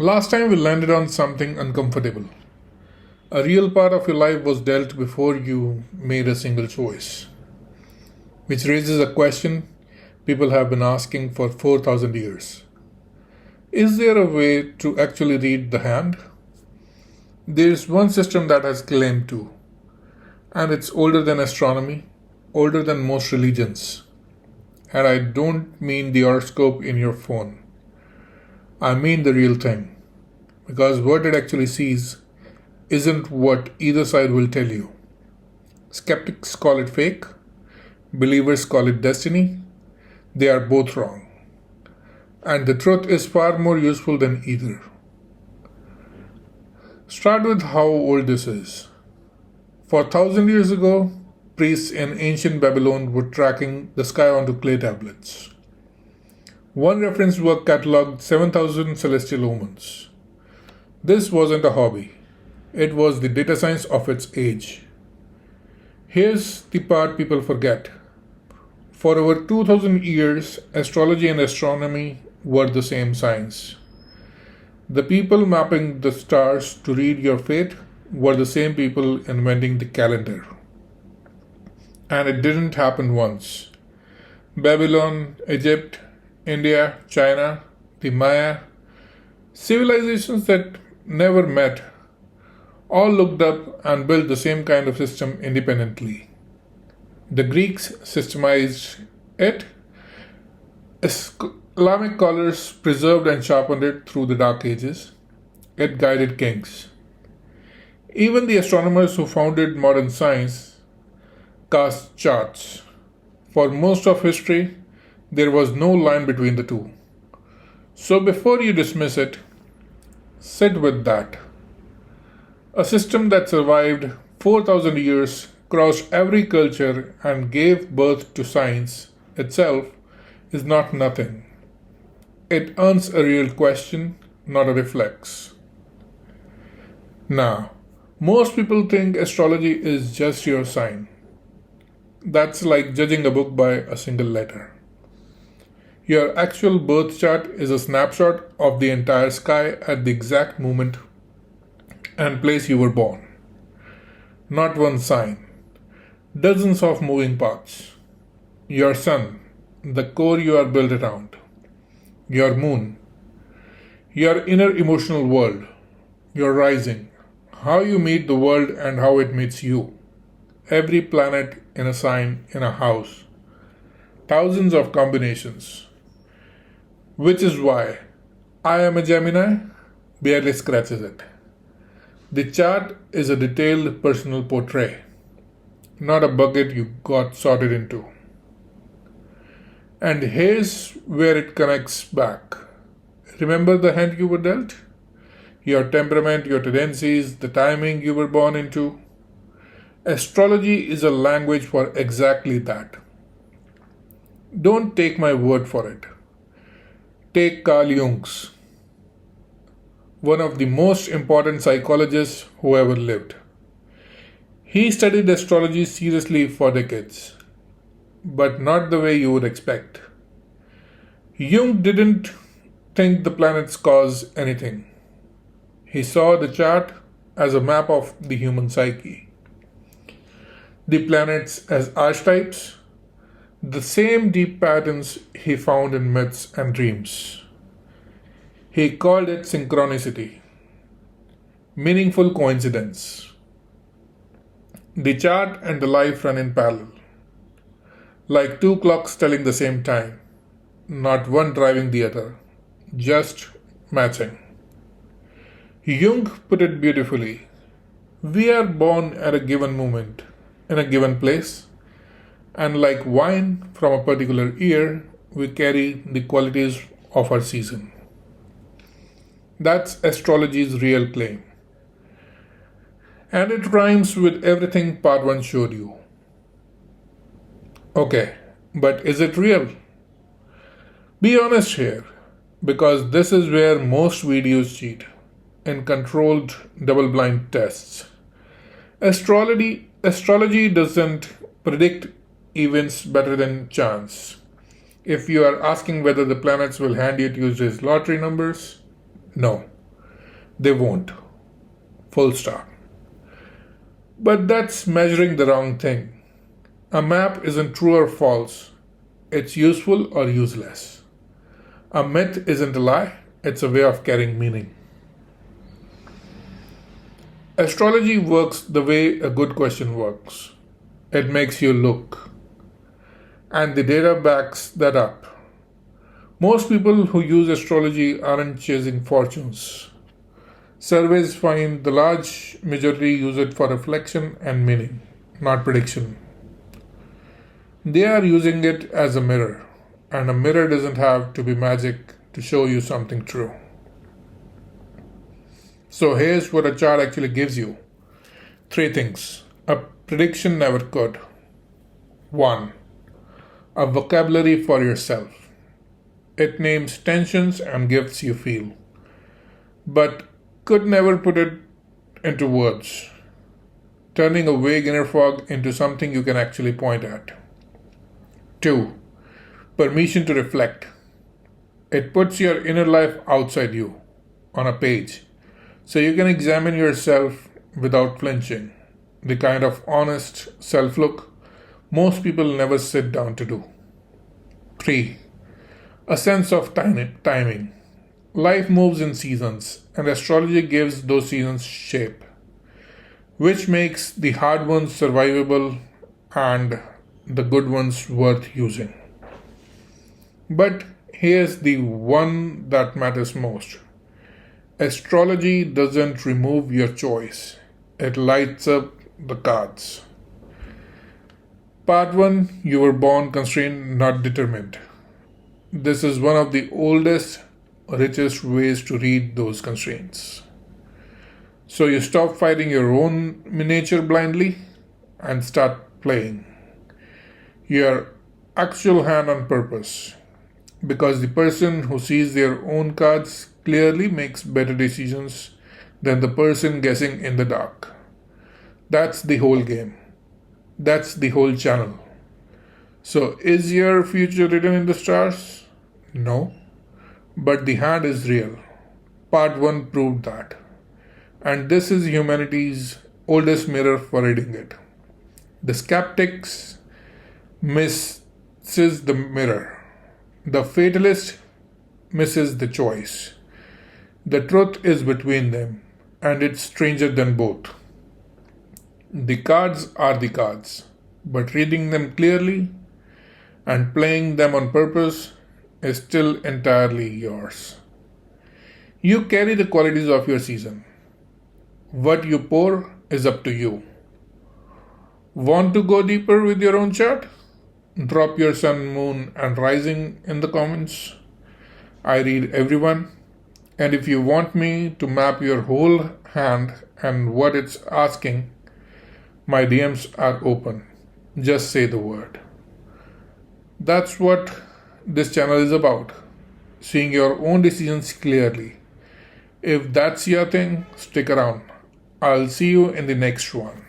Last time we landed on something uncomfortable. A real part of your life was dealt before you made a single choice, which raises a question people have been asking for 4,000 years. Is there a way to actually read the hand? There's one system that has claimed to, and it's older than astronomy, older than most religions. And I don't mean the horoscope in your phone. I mean the real thing. Because what it actually sees isn't what either side will tell you. Skeptics call it fake, believers call it destiny. They are both wrong. And the truth is far more useful than either. Start with how old this is. 4,000 years ago, priests in ancient Babylon were tracking the sky onto clay tablets. One reference work catalogued 7,000 celestial omens. This wasn't a hobby. It was the data science of its age. Here's the part people forget. For over 2,000 years, astrology and astronomy were the same science. The people mapping the stars to read your fate were the same people inventing the calendar. And it didn't happen once. Babylon, Egypt, India, China, the Maya, civilizations that never met, all looked up and built the same kind of system independently. The Greeks systemized it. Islamic scholars preserved and sharpened it through the Dark Ages. It guided kings. Even the astronomers who founded modern science cast charts. For most of history, there was no line between the two. So before you dismiss it, sit with that. A system that survived 4,000 years, crossed every culture, and gave birth to science itself is not nothing. It earns a real question, not a reflex. Now, most people think astrology is just your sign. That's like judging a book by a single letter. Your actual birth chart is a snapshot of the entire sky at the exact moment and place you were born. Not one sign. Dozens of moving parts. Your sun, the core you are built around. Your moon, your inner emotional world. Your rising, how you meet the world and how it meets you. Every planet in a sign in a house. Thousands of combinations. Which is why I am a Gemini barely scratches it. The chart is a detailed personal portrait, not a bucket you got sorted into. And here's where it connects back. Remember the hand you were dealt? Your temperament, your tendencies, the timing you were born into. Astrology is a language for exactly that. Don't take my word for it. Take Carl Jung's, one of the most important psychologists who ever lived. He studied astrology seriously for decades, but not the way you would expect. Jung didn't think the planets cause anything. He saw the chart as a map of the human psyche. The planets as archetypes, the same deep patterns he found in myths and dreams. He called it synchronicity, meaningful coincidence. The chart and the life run in parallel, like two clocks telling the same time, not one driving the other, just matching. Jung put it beautifully. We are born at a given moment, in a given place, and like wine from a particular year, we carry the qualities of our season. That's astrology's real claim. And it rhymes with everything part 1 showed you. Okay, but is it real? Be honest here, because this is where most videos cheat, in controlled double-blind tests. Astrology doesn't predict events better than chance. If you are asking whether the planets will hand you Tuesday's lottery numbers, no. They won't. Full stop. But that's measuring the wrong thing. A map isn't true or false. It's useful or useless. A myth isn't a lie. It's a way of carrying meaning. Astrology works the way a good question works. It makes you look. And the data backs that up. Most people who use astrology aren't chasing fortunes. Surveys find the large majority use it for reflection and meaning, not prediction. They are using it as a mirror, and a mirror doesn't have to be magic to show you something true. So here's what a chart actually gives you. 3 things a prediction never could. 1. A vocabulary for yourself. It names tensions and gifts you feel, but could never put it into words, turning a vague inner fog into something you can actually point at. 2. Permission to reflect. It puts your inner life outside you, on a page, so you can examine yourself without flinching, the kind of honest self-look most people never sit down to do. 3. A sense of timing. Life moves in seasons, and astrology gives those seasons shape, which makes the hard ones survivable and the good ones worth using. But here's the one that matters most. Astrology doesn't remove your choice, it lights up the cards. Part 1. You were born constrained, not determined. This is one of the oldest, richest ways to read those constraints. So you stop fighting your own nature blindly and start playing your actual hand on purpose. Because the person who sees their own cards clearly makes better decisions than the person guessing in the dark. That's the whole game. That's the whole channel. So is your future written in the stars? No. But the hand is real. Part 1 proved that. And this is humanity's oldest mirror for reading it. The skeptics misses the mirror. The fatalist misses the choice. The truth is between them, and it's stranger than both. The cards are the cards, but reading them clearly and playing them on purpose is still entirely yours. You carry the qualities of your season. What you pour is up to you. Want to go deeper with your own chart? Drop your sun, moon, and rising in the comments. I read everyone. And if you want me to map your whole hand and what it's asking, my DMs are open. Just say the word. That's what this channel is about. Seeing your own decisions clearly. If that's your thing, stick around. I'll see you in the next one.